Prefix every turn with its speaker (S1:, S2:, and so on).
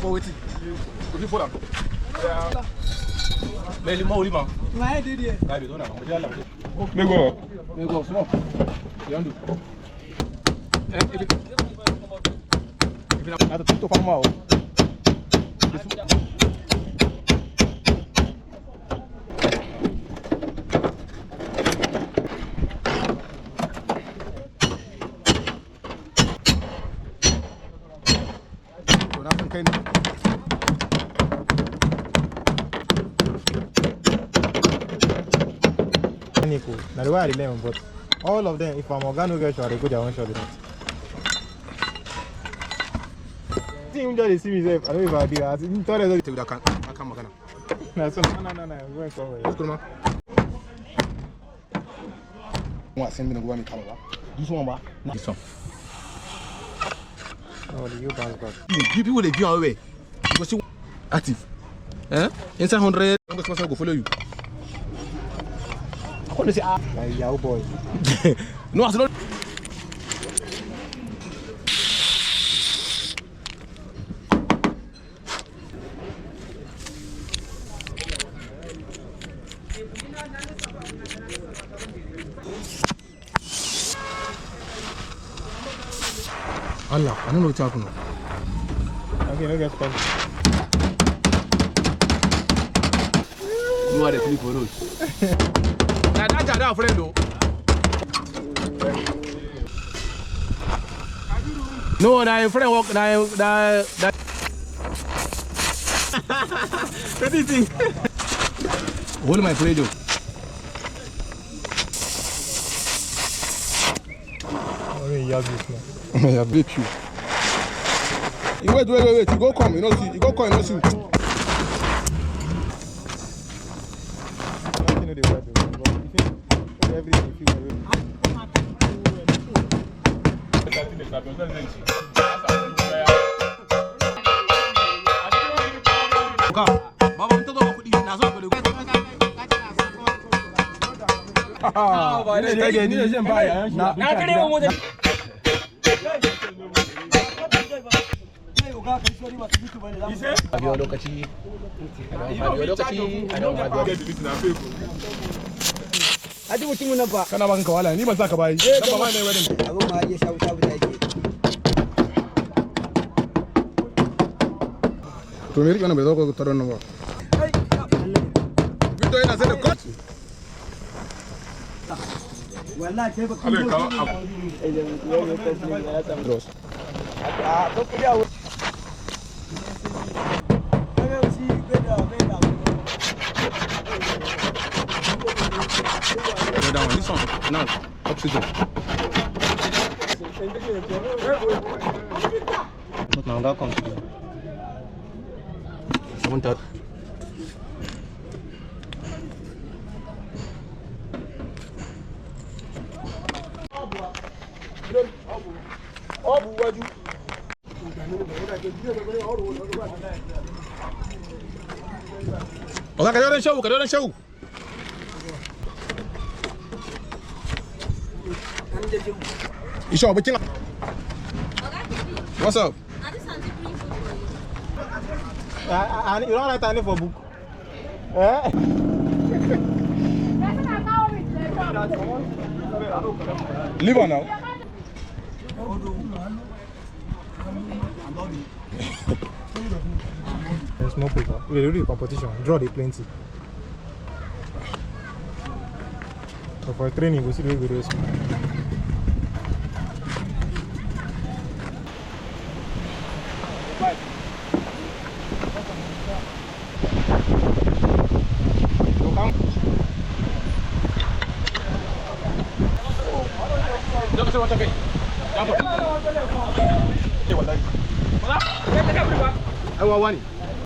S1: For waiting. Could you follow? Yeah. Lady Molima.
S2: My idea.
S1: I don't know. Me go. Small. You undo. If you have to talk about
S3: now the way I remember, but all of them, if I'm organo get shot, they go their own shot. See him just see me safe. I don't know if I do that. He thought I take that can. I can't organo. No. I'm going forward.
S1: What's going on? What send me to go and come back? This one back. This one.
S3: Oh, the you bounce back.
S1: You people they give away because you active. Inside 100, I'm going to go follow you. I want to say
S3: like Yahoo boy.
S1: No, I don't. Allah, I don't know what's happening.
S3: Okay, no get spent.
S1: You are the flip for those. That's our friend though. No, my friend walk that. What do you think? Hold my play though.
S3: Yeah,
S1: beat you. Wait. You go come, you know see. You go come, you know see.
S2: Adi mutum nan fa.
S1: Kana ban ka wala ni ban saka bai. Dan ba mai wedding.
S2: Abun ma ya shawo da yake.
S1: To me kana bai zo ko taron nan ba. Bido yana sai da coach.
S2: Wallahi kai ba ka.
S1: Dross.
S2: To ku dawo.
S1: Down this one now oxygen.
S3: Now that comes.
S1: Someone touch. Okay, kadang show. Isho, but what's up?
S3: You don't like time for book. Eh?
S1: Leave on now.
S3: There's more people. We do the competition. Draw the plenty. So for training, we see the videos.
S1: I want one.